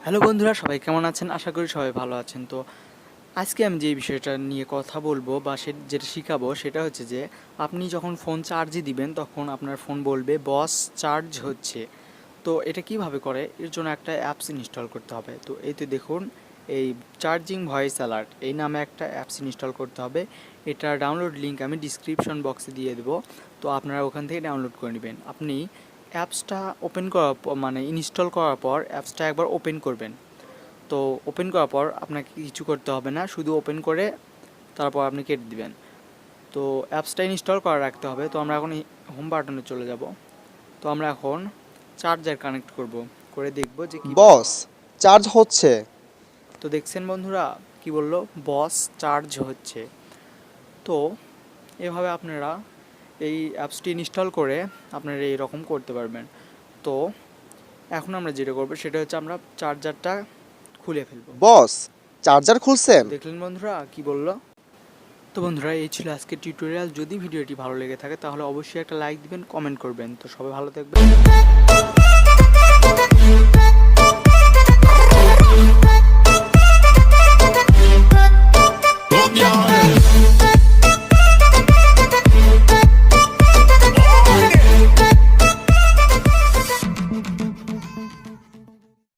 Hello বন্ধুরা, সবাই কেমন আছেন? আশা করি সবাই ভালো আছেন। তো আজকে আমি যে বিষয়টা নিয়ে কথা বলবো বা যেটা শিখাবো সেটা হচ্ছে যে আপনি যখন ফোন চার্জে দিবেন তখন আপনার ফোন বলবে বস চার্জ হচ্ছে। তো এটা কিভাবে করে, এর জন্য একটা অ্যাপস ইনস্টল করতে হবে। তো এই তো দেখুন, এই চার্জিং ভয়েস অ্যালার্ট এই নামে একটা অ্যাপস ইনস্টল করতে হবে। এটার ডাউনলোড লিঙ্ক আমি ডিসক্রিপশন বক্সে দিয়ে দেবো। তো আপনারা ওখান থেকে ডাউনলোড করে নেবেন। আপনি অ্যাপসটা ওপেন করার মানে ইনস্টল করার পর অ্যাপসটা একবার ওপেন করবেন। তো ওপেন করার পর আপনাকে কিছু করতে হবে না, শুধু ওপেন করে তারপর আপনি কেটে দিবেন। তো অ্যাপসটা ইনস্টল করে রাখতে হবে। তো আমরা এখন হোম বাটনে চলে যাব। তো আমরা এখন চার্জার কানেক্ট করব, করে দেখব যে কি বস চার্জ হচ্ছে। তো দেখছেন বন্ধুরা কি বললো, বস চার্জ হচ্ছে। তো এভাবে আপনারা এই অ্যাপসটি ইনস্টল করে আপনারা এইরকম করতে পারবেন। তো এখন আমরা যেটা করবো সেটা হচ্ছে আমরা চার্জারটা খুলে ফেলবো। বস চার্জার খুলছেন। দেখলেন বন্ধুরা কি বললো। তো বন্ধুরা, এই ছিল আজকের টিউটোরিয়াল। যদি ভিডিওটি ভালো লেগে থাকে তাহলে অবশ্যই একটা লাইক দিবেন, কমেন্ট করবেন। তো সবাই ভালো থাকবেন।